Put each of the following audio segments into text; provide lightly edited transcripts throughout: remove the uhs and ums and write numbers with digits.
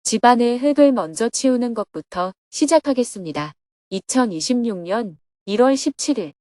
집안의 흙을 먼저 치우는 것부터 시작하겠습니다. 2026년 1월 17일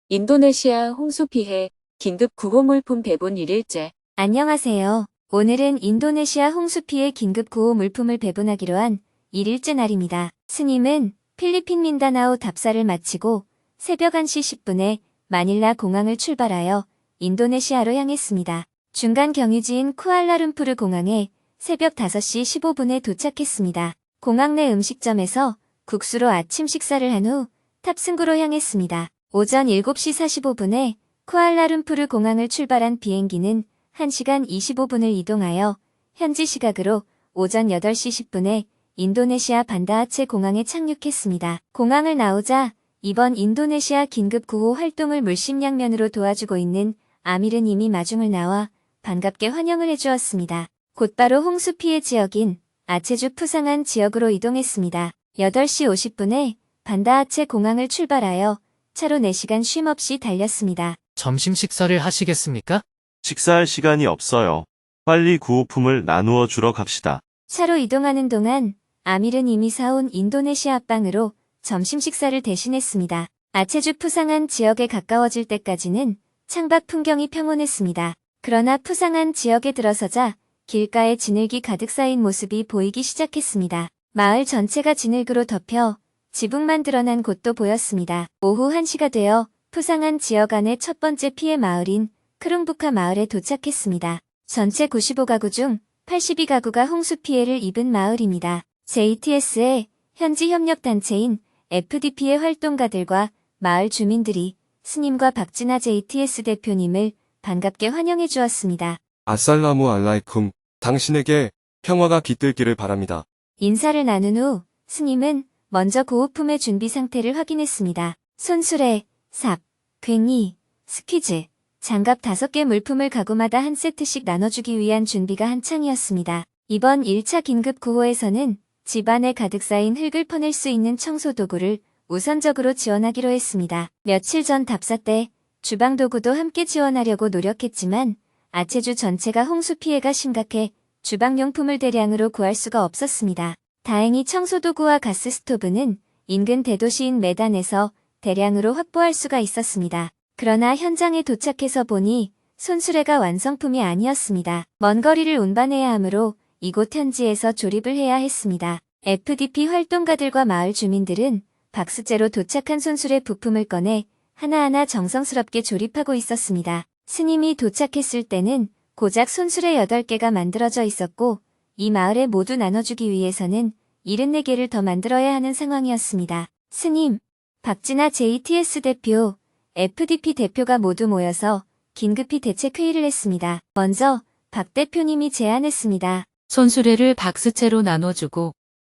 인도네시아 홍수 피해 긴급 구호물품 배분 1일째. 안녕하세요. 오늘은 인도네시아 홍수 피해 긴급 구호 물품을 배분하기로 한 1일째 날입니다. 스님은 필리핀 민다나오 답사를 마치고 새벽 1시 10분에 마닐라 공항을 출발하여 인도네시아로 향했습니다. 중간 경유지인 쿠알라룸푸르 공항에 새벽 5시 15분에 도착했습니다. 공항 내 음식점에서 국수로 아침 식사를 한 후 탑승구로 향했습니다. 오전 7시 45분에 쿠알라룸푸르 공항을 출발한 비행기는 1시간 25분을 이동하여 현지 시각으로 오전 8시 10분에 인도네시아 반다아체 공항에 착륙했습니다. 공항을 나오자 이번 인도네시아 긴급구호 활동을 물심양면으로 도와주고 있는 아미르 님이 마중을 나와 반갑게 환영을 해주었습니다. 곧바로 홍수 피해 지역인 아체주 푸상한 지역으로 이동했습니다. 8시 50분에 반다아체 공항을 출발하여 차로 4시간 쉼 없이 달렸습니다. 점심 식사를 하시겠습니까? 식사할 시간이 없어요. 빨리 구호품을 나누어 주러 갑시다. 차로 이동하는 동안 아미르 님이 사온 인도네시아 빵으로 점심 식사를 대신했습니다. 아체주 푸상한 지역에 가까워질 때까지는 창밖 풍경이 평온했습니다. 그러나 푸상한 지역에 들어서자 길가에 진흙이 가득 쌓인 모습이 보이기 시작했습니다. 마을 전체가 진흙으로 덮여 지붕만 드러난 곳도 보였습니다. 오후 1시가 되어 푸상한 지역 안의 첫 번째 피해 마을인 크룽부카 마을에 도착했습니다. 전체 95가구 중 82가구가 홍수 피해를 입은 마을입니다. JTS의 현지 협력단체인 FDP의 활동가들과 마을 주민들이 스님과 박진아 JTS 대표님을 반갑게 환영해 주었습니다. 아살라무 알라이쿰, 당신에게 평화가 깃들기를 바랍니다. 인사를 나눈 후 스님은 먼저 구호품의 준비 상태를 확인했습니다. 손수레, 삽, 괭이, 스퀴즈, 장갑 5개 물품을 가구마다 한 세트씩 나눠주기 위한 준비가 한창이었습니다. 이번 1차 긴급 구호에서는 집안에 가득 쌓인 흙을 퍼낼 수 있는 청소 도구를 우선적으로 지원하기로 했습니다. 며칠 전 답사 때 주방 도구도 함께 지원하려고 노력했지만 아체주 전체가 홍수 피해가 심각해 주방용품을 대량으로 구할 수가 없었습니다. 다행히 청소도구와 가스 스토브는 인근 대도시인 메단에서 대량으로 확보할 수가 있었습니다. 그러나 현장에 도착해서 보니 손수레가 완성품이 아니었습니다. 먼 거리를 운반해야 하므로 이곳 현지에서 조립을 해야 했습니다. FDP 활동가들과 마을 주민들은 박스째로 도착한 손수레 부품을 꺼내 하나하나 정성스럽게 조립하고 있었습니다. 스님이 도착했을 때는 고작 손수레 8개가 만들어져 있었고 이 마을에 모두 나눠주기 위해서는 74개를 더 만들어야 하는 상황이었습니다. 스님, 박진아 JTS 대표, FDP 대표가 모두 모여서 긴급히 대책회의를 했습니다. 먼저 박 대표님이 제안했습니다. 손수레를 박스채로 나눠주고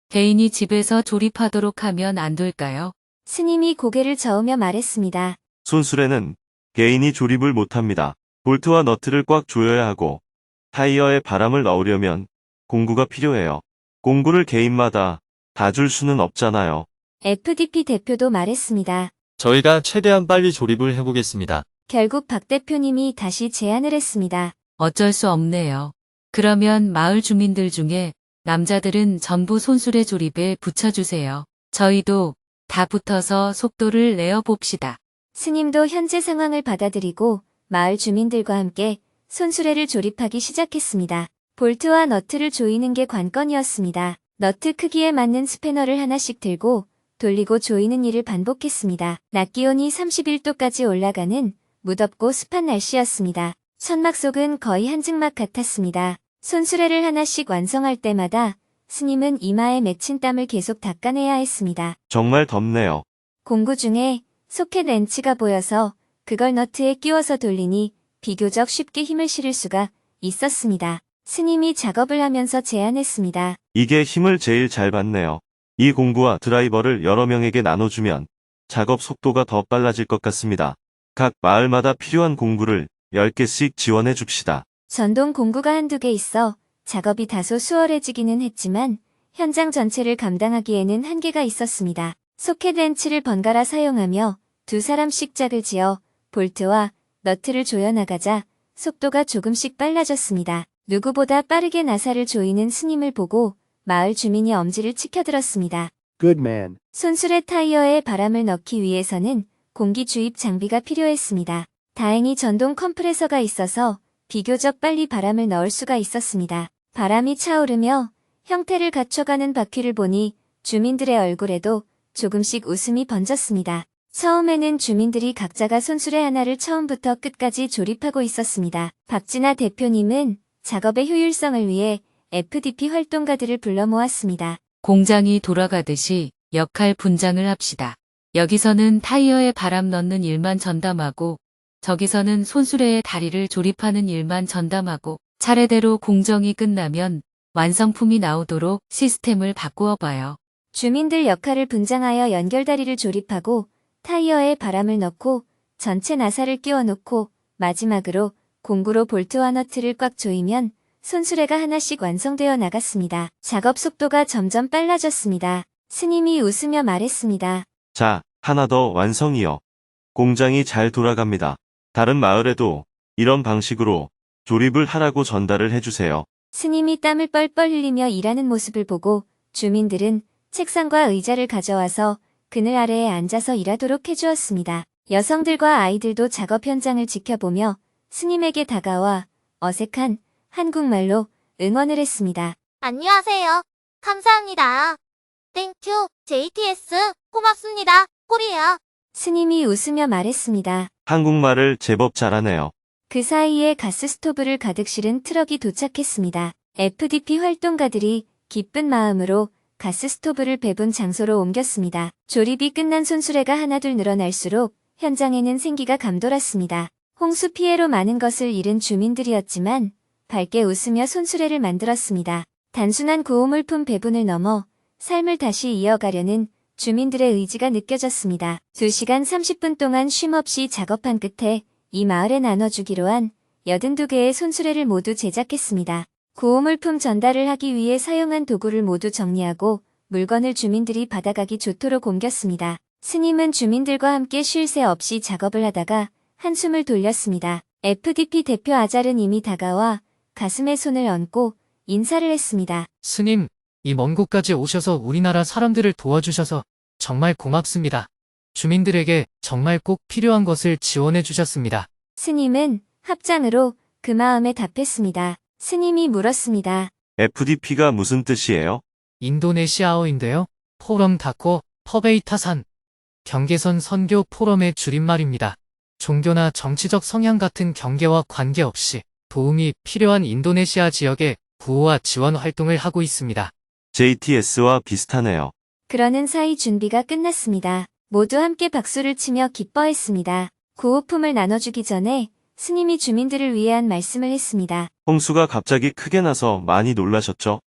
개인이 집에서 조립하도록 하면 안 될까요? 스님이 고개를 저으며 말했습니다. 손수레는 개인이 조립을 못합니다. 볼트와 너트를 꽉 조여야 하고 타이어에 바람을 넣으려면 공구가 필요해요. 공구를 개인마다 다 줄 수는 없잖아요. FDP 대표도 말했습니다. 저희가 최대한 빨리 조립을 해보겠습니다. 결국 박 대표님이 다시 제안을 했습니다. 어쩔 수 없네요. 그러면 마을 주민들 중에 남자들은 전부 손수레 조립에 붙여주세요. 저희도 다 붙어서 속도를 내어 봅시다. 스님도 현재 상황을 받아들이고 마을 주민들과 함께 손수레를 조립하기 시작했습니다. 볼트와 너트를 조이는 게 관건이었습니다. 너트 크기에 맞는 스패너를 하나씩 들고 돌리고 조이는 일을 반복했습니다. 낮 기온이 31도까지 올라가는 무덥고 습한 날씨였습니다. 천막 속은 거의 한증막 같았습니다. 손수레를 하나씩 완성할 때마다 스님은 이마에 맺힌 땀을 계속 닦아내야 했습니다. 정말 덥네요. 공구 중에 소켓 렌치가 보여서 그걸 너트에 끼워서 돌리니 비교적 쉽게 힘을 실을 수가 있었습니다. 스님이 작업을 하면서 제안했습니다. 이게 힘을 제일 잘 받네요. 이 공구와 드라이버를 여러 명에게 나눠주면 작업 속도가 더 빨라질 것 같습니다. 각 마을마다 필요한 공구를 10개씩 지원해 줍시다. 전동 공구가 한두 개 있어 작업이 다소 수월해지기는 했지만 현장 전체를 감당하기에는 한계가 있었습니다. 소켓 렌치를 번갈아 사용하며 두 사람씩 짝을 지어 볼트와 너트를 조여나가자 속도가 조금씩 빨라졌습니다. 누구보다 빠르게 나사를 조이는 스님을 보고 마을 주민이 엄지를 치켜들었습니다. Good man. 손수레 타이어에 바람을 넣기 위해서는 공기 주입 장비가 필요했습니다. 다행히 전동 컴프레서가 있어서 비교적 빨리 바람을 넣을 수가 있었습니다. 바람이 차오르며 형태를 갖춰가는 바퀴를 보니 주민들의 얼굴에도 조금씩 웃음이 번졌습니다. 처음에는 주민들이 각자가 손수레 하나를 처음부터 끝까지 조립하고 있었습니다. 박진아 대표님은 작업의 효율성을 위해 FDP 활동가들을 불러 모았습니다. 공장이 돌아가듯이 역할 분장을 합시다. 여기서는 타이어에 바람 넣는 일만 전담하고 저기서는 손수레에 다리를 조립하는 일만 전담하고 차례대로 공정이 끝나면 완성품이 나오도록 시스템을 바꾸어 봐요. 주민들 역할을 분장하여 연결다리를 조립하고 타이어에 바람을 넣고 전체 나사를 끼워 놓고 마지막으로 공구로 볼트와 너트를 꽉 조이면 손수레가 하나씩 완성되어 나갔습니다. 작업 속도가 점점 빨라졌습니다. 스님이 웃으며 말했습니다. 자, 하나 더 완성이요. 공장이 잘 돌아갑니다. 다른 마을에도 이런 방식으로 조립을 하라고 전달을 해주세요. 스님이 땀을 뻘뻘 흘리며 일하는 모습을 보고 주민들은 책상과 의자를 가져와서 그늘 아래에 앉아서 일하도록 해주었습니다. 여성들과 아이들도 작업 현장을 지켜보며 스님에게 다가와 어색한 한국말로 응원을 했습니다. 안녕하세요. 감사합니다. 땡큐, JTS, 고맙습니다. 코리아. 스님이 웃으며 말했습니다. 한국말을 제법 잘하네요. 그 사이에 가스 스토브를 가득 실은 트럭이 도착했습니다. FDP 활동가들이 기쁜 마음으로 가스 스토브를 배분 장소로 옮겼습니다. 조립이 끝난 손수레가 하나둘 늘어날수록 현장에는 생기가 감돌았습니다. 홍수 피해로 많은 것을 잃은 주민들이었지만 밝게 웃으며 손수레를 만들었습니다. 단순한 구호물품 배분을 넘어 삶을 다시 이어가려는 주민들의 의지가 느껴졌습니다. 2시간 30분 동안 쉼없이 작업한 끝에 이 마을에 나눠주기로 한 82개의 손수레를 모두 제작했습니다. 구호물품 전달을 하기 위해 사용한 도구를 모두 정리하고 물건을 주민들이 받아가기 좋도록 옮겼습니다. 스님은 주민들과 함께 쉴 새 없이 작업을 하다가 한숨을 돌렸습니다. FDP 대표 아잘은 이미 다가와 가슴에 손을 얹고 인사를 했습니다. 스님, 이 먼 곳까지 오셔서 우리나라 사람들을 도와주셔서 정말 고맙습니다. 주민들에게 정말 꼭 필요한 것을 지원해 주셨습니다. 스님은 합장으로 그 마음에 답했습니다. 스님이 물었습니다. FDP가 무슨 뜻이에요? 인도네시아어인데요. 포럼 다코 퍼베이타산. 경계선 선교 포럼의 줄임말입니다. 종교나 정치적 성향 같은 경계와 관계없이 도움이 필요한 인도네시아 지역에 구호와 지원 활동을 하고 있습니다. JTS와 비슷하네요. 그러는 사이 준비가 끝났습니다. 모두 함께 박수를 치며 기뻐했습니다. 구호품을 나눠주기 전에 스님이 주민들을 위해 한 말씀을 했습니다. 홍수가 갑자기 크게 나서 많이 놀라셨죠?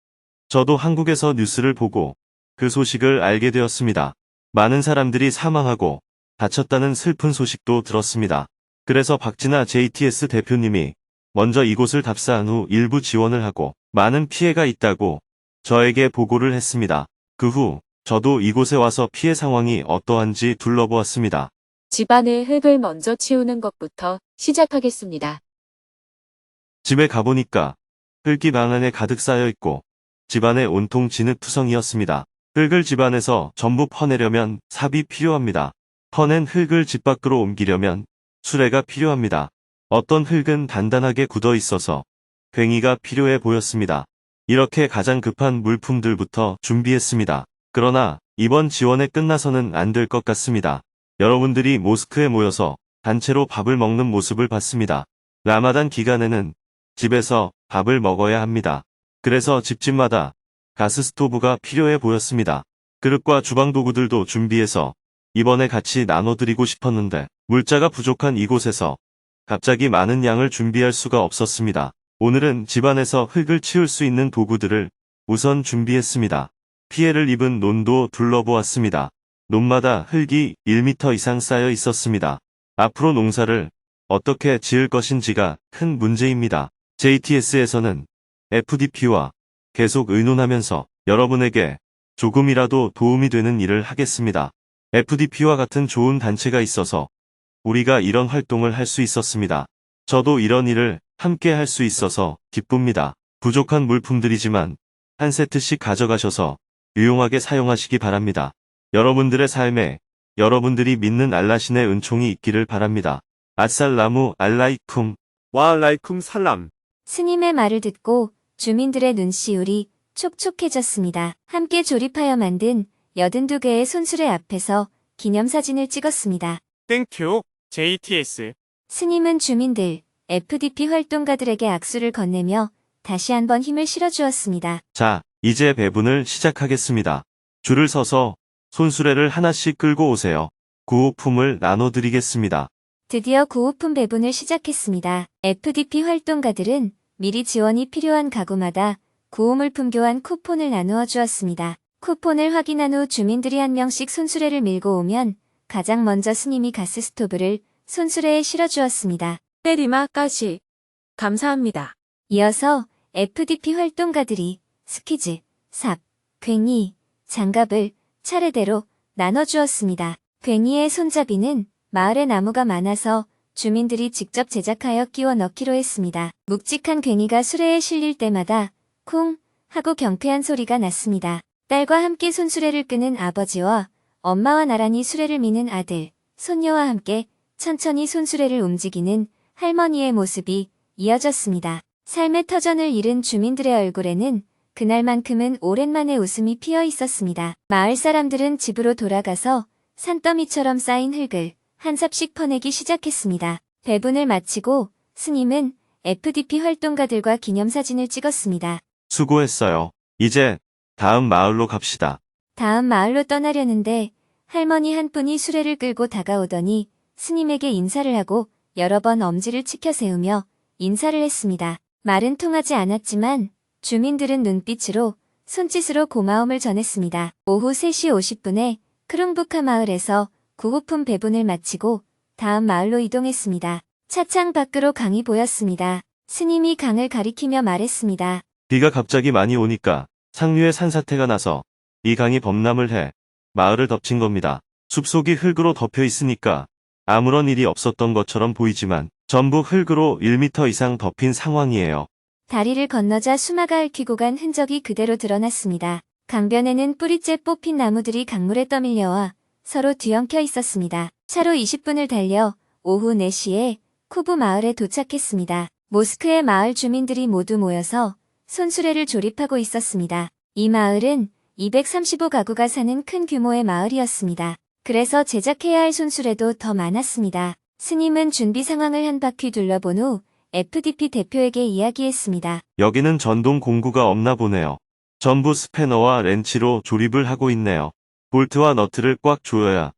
저도 한국에서 뉴스를 보고 그 소식을 알게 되었습니다. 많은 사람들이 사망하고 다쳤다는 슬픈 소식도 들었습니다. 그래서 박진아 JTS 대표님이 먼저 이곳을 답사한 후 일부 지원을 하고 많은 피해가 있다고 저에게 보고를 했습니다. 그 후 저도 이곳에 와서 피해 상황이 어떠한지 둘러보았습니다. 집안의 흙을 먼저 치우는 것부터 시작하겠습니다. 집에 가보니까 흙이 방 안에 가득 쌓여 있고 집안에 온통 진흙투성이었습니다. 흙을 집안에서 전부 퍼내려면 삽이 필요합니다. 퍼낸 흙을 집 밖으로 옮기려면 수레가 필요합니다. 어떤 흙은 단단하게 굳어 있어서 괭이가 필요해 보였습니다. 이렇게 가장 급한 물품들부터 준비했습니다. 그러나 이번 지원에 끝나서는 안 될 것 같습니다. 여러분들이 모스크에 모여서 단체로 밥을 먹는 모습을 봤습니다. 라마단 기간에는 집에서 밥을 먹어야 합니다. 그래서 집집마다 가스 스토브가 필요해 보였습니다. 그릇과 주방 도구들도 준비해서 이번에 같이 나눠드리고 싶었는데 물자가 부족한 이곳에서 갑자기 많은 양을 준비할 수가 없었습니다. 오늘은 집안에서 흙을 치울 수 있는 도구들을 우선 준비했습니다. 피해를 입은 논도 둘러보았습니다. 논마다 흙이 1m 이상 쌓여 있었습니다. 앞으로 농사를 어떻게 지을 것인지가 큰 문제입니다. JTS에서는 FDP와 계속 의논하면서 여러분에게 조금이라도 도움이 되는 일을 하겠습니다. FDP와 같은 좋은 단체가 있어서 우리가 이런 활동을 할 수 있었습니다. 저도 이런 일을 함께 할 수 있어서 기쁩니다. 부족한 물품들이지만 한 세트씩 가져가셔서 유용하게 사용하시기 바랍니다. 여러분들의 삶에 여러분들이 믿는 알라신의 은총이 있기를 바랍니다. 아살라무 알라이쿰. 와 알라이쿰 살람. 스님의 말을 듣고 주민들의 눈시울이 촉촉해졌습니다. 함께 조립하여 만든 82개의 손수레 앞에서 기념사진을 찍었습니다. 땡큐, JTS. 스님은 주민들, FDP 활동가들에게 악수를 건네며 다시 한번 힘을 실어주었습니다. 자, 이제 배분을 시작하겠습니다. 줄을 서서 손수레를 하나씩 끌고 오세요. 구호품을 나눠드리겠습니다. 드디어 구호품 배분을 시작했습니다. FDP 활동가들은 미리 지원이 필요한 가구마다 구호물품 교환 쿠폰을 나누어 주었습니다. 쿠폰을 확인한 후 주민들이 한 명씩 손수레를 밀고 오면 가장 먼저 스님이 가스 스토브를 손수레에 실어주었습니다. 때리마까시 감사합니다. 이어서 FDP 활동가들이 스퀴즈, 삽, 괭이, 장갑을 차례대로 나눠주었습니다. 괭이의 손잡이는 마을에 나무가 많아서 주민들이 직접 제작하여 끼워 넣기로 했습니다. 묵직한 괭이가 수레에 실릴 때마다 쿵 하고 경쾌한 소리가 났습니다. 딸과 함께 손수레를 끄는 아버지와 엄마와 나란히 수레를 미는 아들, 손녀와 함께 천천히 손수레를 움직이는 할머니의 모습이 이어졌습니다. 삶의 터전을 잃은 주민들의 얼굴에는 그날만큼은 오랜만에 웃음이 피어 있었습니다. 마을 사람들은 집으로 돌아가서 산더미처럼 쌓인 흙을 한 삽씩 퍼내기 시작했습니다. 배분을 마치고 스님은 FDP 활동가들과 기념사진을 찍었습니다. 수고했어요. 이제 다음 마을로 갑시다. 다음 마을로 떠나려는데 할머니 한 분이 수레를 끌고 다가오더니 스님에게 인사를 하고 여러 번 엄지를 치켜 세우며 인사를 했습니다. 말은 통하지 않았지만 주민들은 눈빛으로 손짓으로 고마움을 전했습니다. 오후 3시 50분에 크룽부카 마을에서 구호품 배분을 마치고 다음 마을로 이동했습니다. 차창 밖으로 강이 보였습니다. 스님이 강을 가리키며 말했습니다. 비가 갑자기 많이 오니까 상류에 산사태가 나서 이 강이 범람을 해 마을을 덮친 겁니다. 숲속이 흙으로 덮여 있으니까 아무런 일이 없었던 것처럼 보이지만 전부 흙으로 1m 이상 덮인 상황이에요. 다리를 건너자 수마가 얽히고 간 흔적이 그대로 드러났습니다. 강변에는 뿌리째 뽑힌 나무들이 강물에 떠밀려와 서로 뒤엉켜 있었습니다. 차로 20분을 달려 오후 4시에 쿠부 마을에 도착했습니다. 모스크의 마을 주민들이 모두 모여서 손수레를 조립하고 있었습니다. 이 마을은 235가구가 사는 큰 규모의 마을이었습니다. 그래서 제작해야 할 손수레도 더 많았습니다. 스님은 준비 상황을 한 바퀴 둘러본 후 FDP 대표에게 이야기했습니다. 여기는 전동 공구가 없나 보네요. 전부 스패너와 렌치로 조립을 하고 있네요. 볼트와 너트를 꽉 조여야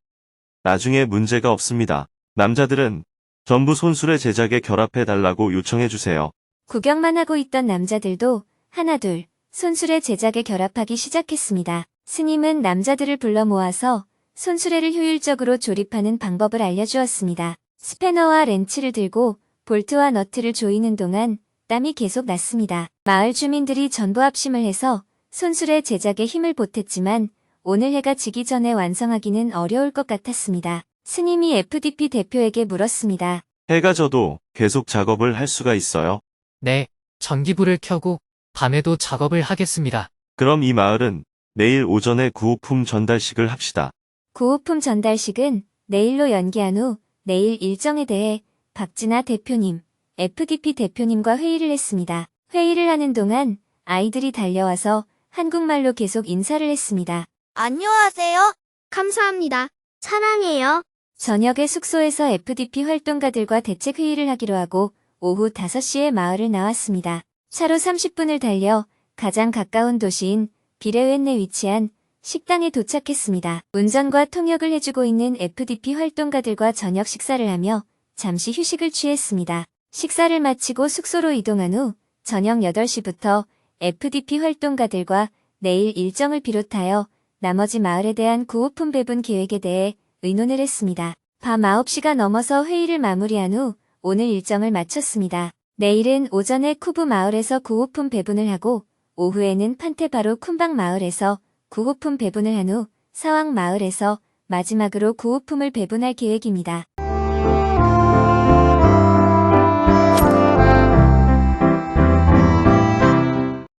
나중에 문제가 없습니다. 남자들은 전부 손수레 제작에 결합해 달라고 요청해 주세요. 구경만 하고 있던 남자들도 하나둘 손수레 제작에 결합하기 시작했습니다. 스님은 남자들을 불러 모아서 손수레를 효율적으로 조립하는 방법을 알려주었습니다. 스패너와 렌치를 들고 볼트와 너트를 조이는 동안 땀이 계속 났습니다. 마을 주민들이 전부 합심을 해서 손수레 제작에 힘을 보탰지만 오늘 해가 지기 전에 완성하기는 어려울 것 같았습니다. 스님이 FDP 대표에게 물었습니다. 해가 져도 계속 작업을 할 수가 있어요? 네, 전기불을 켜고 밤에도 작업을 하겠습니다. 그럼 이 마을은 내일 오전에 구호품 전달식을 합시다. 구호품 전달식은 내일로 연기한 후 내일 일정에 대해 박진아 대표님, FDP 대표님과 회의를 했습니다. 회의를 하는 동안 아이들이 달려와서 한국말로 계속 인사를 했습니다. 안녕하세요. 감사합니다. 사랑해요. 저녁에 숙소에서 FDP 활동가들과 대책 회의를 하기로 하고 오후 5시에 마을을 나왔습니다. 차로 30분을 달려 가장 가까운 도시인 비레웬에 위치한 식당에 도착했습니다. 운전과 통역을 해주고 있는 FDP 활동가들과 저녁 식사를 하며 잠시 휴식을 취했습니다. 식사를 마치고 숙소로 이동한 후 저녁 8시부터 FDP 활동가들과 내일 일정을 비롯하여 나머지 마을에 대한 구호품 배분 계획에 대해 의논을 했습니다. 밤 9시가 넘어서 회의를 마무리한 후 오늘 일정을 마쳤습니다. 내일은 오전에 쿠부 마을에서 구호품 배분을 하고 오후에는 판테바로 쿤방 마을에서 구호품 배분을 한 후 사왕 마을에서 마지막으로 구호품을 배분할 계획입니다.